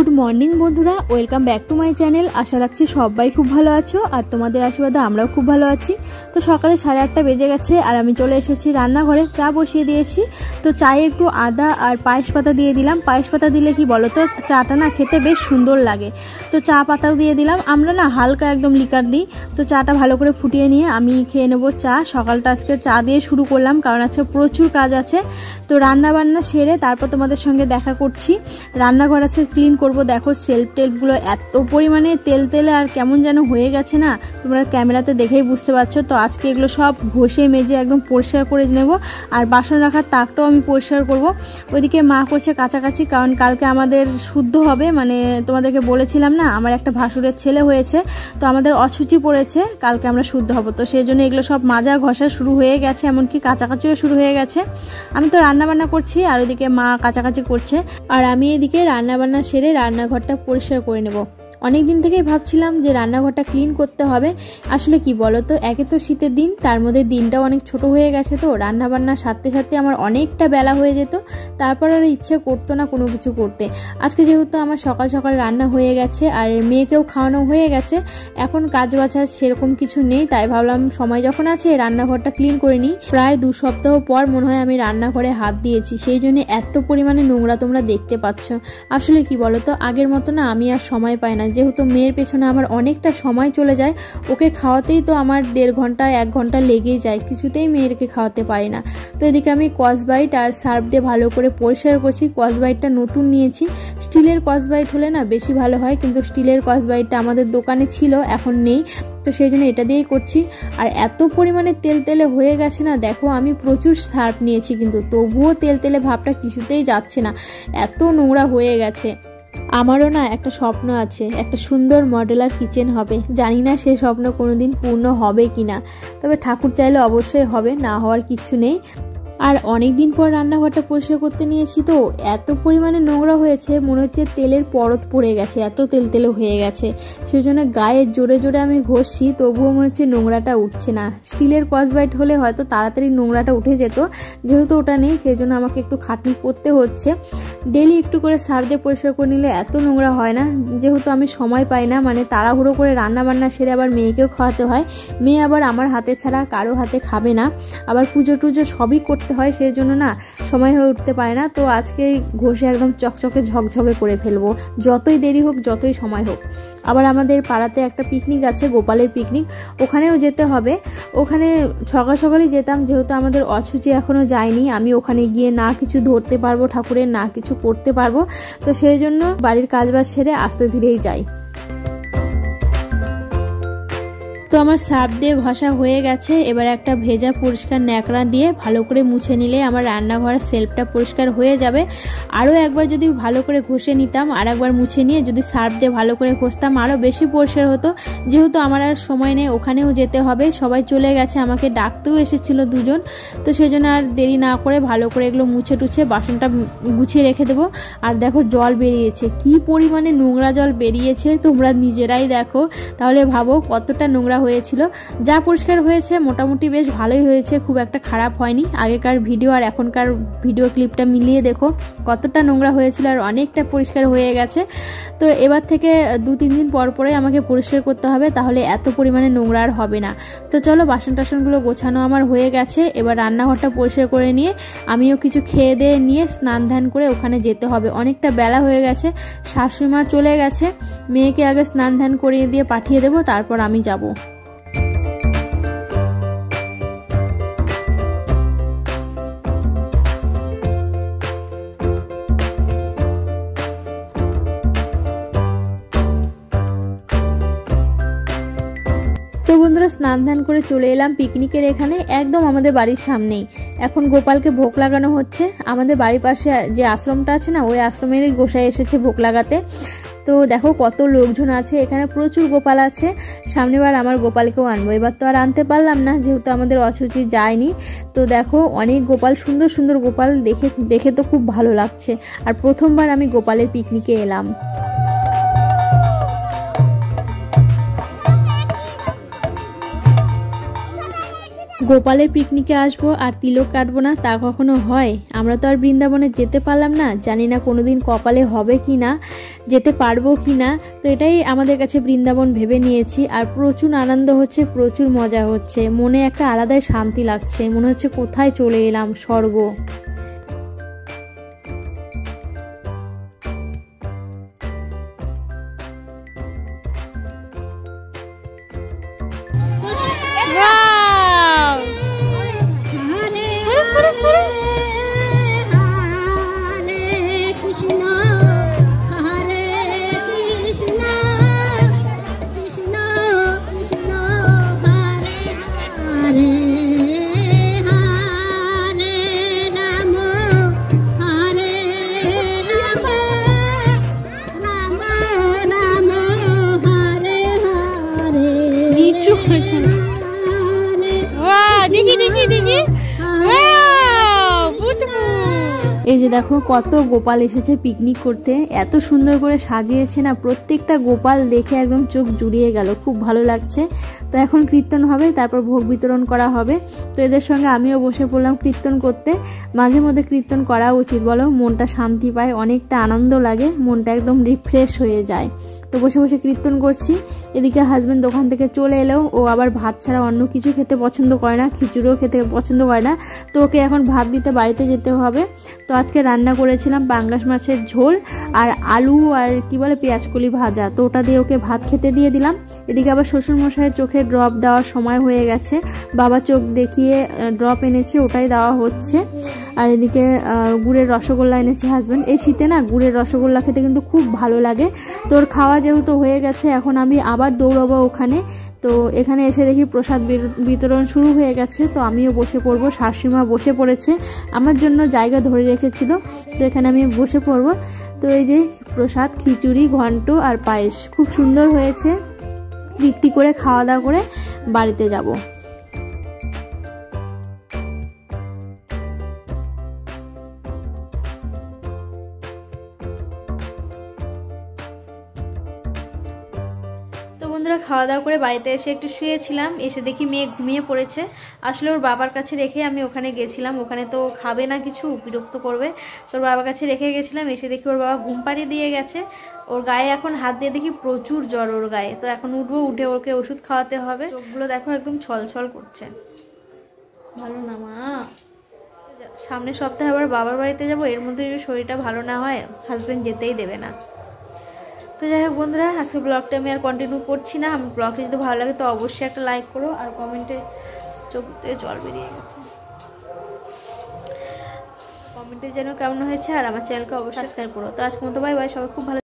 Good morning বন্ধুরা, welcome back to my channel. আশা রাখছি সবাই খুব ভালো আছো আর তোমাদের আশীর্বাদে আমরাও খুব ভালো আছি। তো সকালে 8:30 বেজে গেছে আর আমি চলে এসেছি রান্নাঘরে, চা বসিয়ে দিয়েছি। তো চায়ে একটু আদা আর পায়েস পাতা দিয়ে দিলাম। পায়েস পাতা দিলে কি বলো তো, চাটা না খেতে বেশ সুন্দর লাগে। তো চা পাতাও দিয়ে দিলাম। আমরা না হালকা একদম লিকার দিই। তো চাটা ভালো করে ফুটিয়ে নিয়ে আমি খেয়ে নেবো চা। সকালটা আজকে চা দিয়ে শুরু করলাম, কারণ আজকে প্রচুর কাজ আছে। তো রান্না বান্না সেরে তারপর তোমাদের সঙ্গে দেখা করছি। রান্নাঘর আছে ক্লিন করব। দেখো সেলফ টেলফগুলো এত পরিমাণে তেল তেলে আর কেমন যেন হয়ে গেছে না, তোমরা ক্যামেরাতে দেখেই বুঝতে পারছো। তো আজকে এগুলো সব ঘষে মেজে একদম পরিষ্কার করে নেব। আর বাসন রাখার তাকটাও আমি পরিষ্কার করব। ওইদিকে মা করছে কাছাকাছি, কারণ কালকে আমাদের শুদ্ধ হবে। মানে তোমাদেরকে বলেছিলাম না, আমার একটা ভাসুরের ছেলে হয়েছে, তো আমাদের অছুচি পড়েছে, কালকে আমরা শুদ্ধ হব। তো সেই জন্য এগুলো সব মাজা ঘষা শুরু হয়ে গেছে, এমনকি কাছাকাছিও শুরু হয়ে গেছে। আমি তো রান্না বান্না করছি আর ওইদিকে মা কাছাকাছি করছে, আর আমি এদিকে রান্না বান্না সেরে রান্নাঘরটা পরিষ্কার করে নেব। অনেক দিন থেকেই ভাবছিলাম যে রান্নাঘরটা ক্লিন করতে হবে। আসলে কি বলো তো, একে তো শীতের দিন, তার মধ্যে দিনটাও অনেক ছোট হয়ে গেছে। তো রান্না বান্না সারতে সারতে আমার অনেকটা বেলা হয়ে যেত, তারপর আর ইচ্ছে করতো না কোনো কিছু করতে। আজকে যেহেতু আমার সকাল সকাল রান্না হয়ে গেছে আর মেয়েকেও খাওয়ানো হয়ে গেছে, এখন কাজ বাছা সেরকম কিছু নেই, তাই ভাবলাম সময় যখন আছে রান্নাঘরটা ক্লিন করে নিই। প্রায় 2 সপ্তাহ পর মনে হয় আমি রান্নাঘরে হাত দিয়েছি, সেই জন্য এত পরিমাণে নোংরা তোমরা দেখতে পাচ্ছ। আসলে কি বলো তো, আগের মতো না আমি আর সময় পাই না, যেহেতু মেয়ের পেছনে আমার অনেকটা সময় চলে যায়। ওকে খাওয়াতেই তো আমার 1.5 ঘন্টা 1 ঘন্টা লেগেই যায়, কিছুতেই মেয়েরকে খাওয়াতে পারি না। তো এদিকে আমি কসবাইট আর সার্ফ দিয়ে ভালো করে পরিষ্কার করছি। কসবাইটটা নতুন নিয়েছি, স্টিলের কসবাইট হলে না বেশি ভালো হয়, কিন্তু স্টিলের কসবাইটটা আমাদের দোকানে ছিল, এখন নেই। তো সেই জন্য এটা দিয়েই করছি। আর এত পরিমাণে তেল তেলে হয়ে গেছে না, দেখো আমি প্রচুর সার্ফ নিয়েছি, কিন্তু তবুও তেল তেলে ভাবটা কিছুতেই যাচ্ছে না, এত নোংরা হয়ে গেছে। আমারও না একটা স্বপ্ন আছে, একটা সুন্দর মডেলার কিচেন হবে। জানি না সে স্বপ্ন কোনোদিন পূর্ণ হবে কিনা, তবে ঠাকুর চাইলে অবশ্যই হবে, না হওয়ার কিছু নেই। আর অনেক দিন পর রান্নাঘরটা পরিষ্কার করতে নিয়েছি, তো এত পরিমাণে নোংরা হয়েছে, মনে হচ্ছে তেলের পরত পড়ে গেছে, এত তেল তেলে হয়ে গেছে। সেজন্য গায়ে জোরে জোরে আমি ঘষছি, তবুও মনে হচ্ছে নোংরাটা উঠছে না। স্টিলের কসবাইট হলে হয়তো তাড়াতাড়ি নোংরাটা উঠে যেত, যেহেতু ওটা নেই সেই জন্য আমাকে একটু খাটনি করতে হচ্ছে। ডেলি একটু করে সার্ফ দিয়ে পরিষ্কার করে নিলে এত নোংরা হয় না, যেহেতু আমি সময় পাই না। মানে তাড়াহুড়ো করে রান্না বান্না সেরে আবার মেয়েকেও খাওয়াতে হয়, মেয়ে আবার আমার হাতে ছাড়া কারো হাতে খাবে না, আবার পুজো টুজো সবই করতে হয়, সেই জন্য না সময় হয়ে উঠতে পারে না। তো আজকে ঘষে একদম চকচকে ঝকঝকে করে ফেলবো, যতই দেরি হোক যতই সময় হোক। আবার আমাদের পাড়াতে একটা পিকনিক আছে, গোপালের পিকনিক, ওখানেও যেতে হবে। ওখানে সকাল সকালই যেতাম, যেহেতু আমাদের অছুচি এখনো যায়নি। আমি ওখানে গিয়ে না কিছু ধরতে পারবো ঠাকুরের, না কিছু করতে পারবো, তো সেই জন্য বাড়ির কাজবাজ ছেড়ে আস্তে ধীরেই যাই। তো আমার সার্ফ দিয়ে ঘষা হয়ে গেছে, এবার একটা ভেজা পরিষ্কার ন্যাকড়া দিয়ে ভালো করে মুছে নিলে আমার রান্নাঘরের সেলফটা পরিষ্কার হয়ে যাবে। আরও একবার যদি ভালো করে ঘষে নিতাম, আর একবার মুছে নিয়ে যদি সার্ফ দিয়ে ভালো করে ঘষতাম, আরও বেশি পরিষ্কার হতো। যেহেতু আমার আর সময় নেই, ওখানেও যেতে হবে, সবাই চলে গেছে, আমাকে ডাকতেও এসেছিল 2 জন। তো সেই জন্য আর দেরি না করে ভালো করে এগুলো মুছে টুছে বাসনটা গুছিয়ে রেখে দেবো। আর দেখো জল বেরিয়েছে, কি পরিমাণে নোংরা জল বেরিয়েছে, তোমরা নিজেরাই দেখো, তাহলে ভাবো কতটা নোংরা হয়েছিল। যা পরিষ্কার হয়েছে মোটামুটি বেশ ভালোই হয়েছে, খুব একটা খারাপ হয়নি। আগেকার ভিডিও আর এখনকার ভিডিও ক্লিপটা মিলিয়ে দেখো কতটা নোংরা হয়েছিল, আর অনেকটা পরিষ্কার হয়ে গেছে। তো এবার থেকে 2-3 দিন পর পরে আমাকে পরিষ্কার করতে হবে, তাহলে এত পরিমাণে নোংরা আর হবে না। তো চলো, বাসন টাসনগুলো গোছানো আমার হয়ে গেছে, এবার রান্নাঘরটা পরিষ্কার করে নিয়ে আমিও কিছু খেয়ে দিয়ে নিয়ে স্নান ধ্যান করে ওখানে যেতে হবে। অনেকটা বেলা হয়ে গেছে, শাশুড়ি মা চলে গেছে, মেয়েকে আগে স্নান ধ্যান করিয়ে দিয়ে পাঠিয়ে দেবো, তারপর আমি যাব। তো বন্ধুরা, স্নান ধান করে চলে এলাম পিকনিকের এখানে, একদম আমাদের বাড়ির সামনেই। এখন গোপালকে ভোগ লাগানো হচ্ছে। আমাদের বাড়ির পাশে যে আশ্রমটা আছে না, ওই আশ্রমেরই গোসাই এসেছে ভোগ লাগাতে। তো দেখো কত লোকজন আছে, এখানে প্রচুর গোপাল আছে। সামনেবার আমার গোপালকেও আনবো, এবার তো আর আনতে পারলাম না, যেহেতু আমাদের অছুচি যায়নি। তো দেখো অনেক গোপাল, সুন্দর সুন্দর গোপাল, দেখে তো খুব ভালো লাগছে। আর প্রথমবার আমি গোপালের পিকনিকে এলাম। গোপালের পিকনিকে আসবো আর তিলক কাটবো না, তা কখনো হয়? আমরা তো আর বৃন্দাবনে যেতে পারলাম না, জানি না কোনোদিন কপালে হবে কি না, যেতে পারবো কি না। তো এটাই আমাদের কাছে বৃন্দাবন ভেবে নিয়েছি। আর প্রচুর আনন্দ হচ্ছে, প্রচুর মজা হচ্ছে, মনে একটা আলাদাই শান্তি লাগছে, মনে হচ্ছে কোথায় চলে এলাম, স্বর্গ। এই যে দেখো কত গোপাল এসেছে পিকনিক করতে, এত সুন্দর করে সাজিয়েছে না, প্রত্যেকটা গোপাল দেখে একদম চোখ জুড়িয়ে গেল, খুব ভালো লাগছে। তো এখন কীর্তন হবে, তারপর ভোগ বিতরণ করা হবে। তো এদের সঙ্গে আমিও বসে পড়লাম কীর্তন করতে। মাঝে মধ্যে কীর্তন করা উচিত বলো, মনটা শান্তি পায়, অনেকটা আনন্দ লাগে, মনটা একদম রিফ্রেশ হয়ে যায়। তো বসে বসে কীর্তন করছি। এদিকে হাজব্যান্ড দোকান থেকে চলে এলেও ও আবার ভাত ছাড়া অন্য কিছু খেতে পছন্দ করে না, খিচুড়িও খেতে পছন্দ করে না। তো ওকে এখন ভাত দিতে বাড়িতে যেতে হবে। তো আজকে রান্না করেছিলাম পাঙ্গাস মাছের ঝোল আর আলু আর কি বলে পেঁয়াজকলি ভাজা, তো ওটা দিয়ে ওকে ভাত খেতে দিয়ে দিলাম। এদিকে আবার শ্বশুরমশাইয়ের চোখে ড্রপ দেওয়ার সময় হয়ে গেছে, বাবা চোখ দেখিয়ে ড্রপ এনেছে, ওটাই দেওয়া হচ্ছে। আর এদিকে গুড়ের রসগোল্লা এনেছে হাজব্যান্ড। এই শীতে না গুড়ের রসগোল্লা খেতে কিন্তু খুব ভালো লাগে। তোর খাওয়া যেহেতু হয়ে গেছে, এখন আমি আবার দৌড়াবো ওখানে। তো এখানে এসে দেখি প্রসাদ বিতরণ শুরু হয়ে গেছে, তো আমিও বসে পড়বো। শাশুড়িমা বসে পড়েছে, আমার জন্য জায়গা ধরে রেখেছিল, তো এখানে আমি বসে পড়বো। তো এই যে প্রসাদ, খিচুড়ি, ঘন্ট আর পায়েস খুব সুন্দর হয়েছে। তৃপ্তি করে খাওয়া দাওয়া করে বাড়িতে যাব। তো বন্ধুরা খাওয়া দাওয়া করে বাড়িতে এসে একটু শুয়েছিলাম, এসে দেখি মেয়ে ঘুমিয়ে পড়েছে। আসলে ওর বাবার কাছে রেখে আমি ওখানে গেছিলাম, ওখানে তো খাবে না কিছু, বিরক্ত করবে, তোর বাবার কাছে রেখে গেছিলাম। এসে দেখি ওর বাবা ঘুম পাড়িয়ে দিয়ে গেছে, ওর গায়ে এখন হাত দিয়ে দেখি প্রচুর জ্বর ওর গায়ে। তো এখন উঠবো, উঠে ওকে ওষুধ খাওয়াতে হবে। চোখগুলো দেখো একদম ছলছল করছে, ভালো না মা। সামনের সপ্তাহে আবার বাবার বাড়িতে যাব, এর মধ্যে যদি শরীরটা ভালো না হয় হাজব্যান্ড যেতেই দেবে না। তো যাই হোক বন্ধুরা, আজকে ব্লগটা আমি আর কন্টিনিউ করছি না। আমার ব্লগটা যদি ভালো লাগে তো অবশ্যই একটা লাইক করো, আর কমেন্টে চোখ দিয়ে জল বেরিয়ে গেছে, কমেন্টে যেন কেমন হয়েছে, আর আমার চ্যানেলকে অবশ্যই সাবস্ক্রাইব করো। তো আজকের মতো বাই বাই, সবাই খুব ভালো।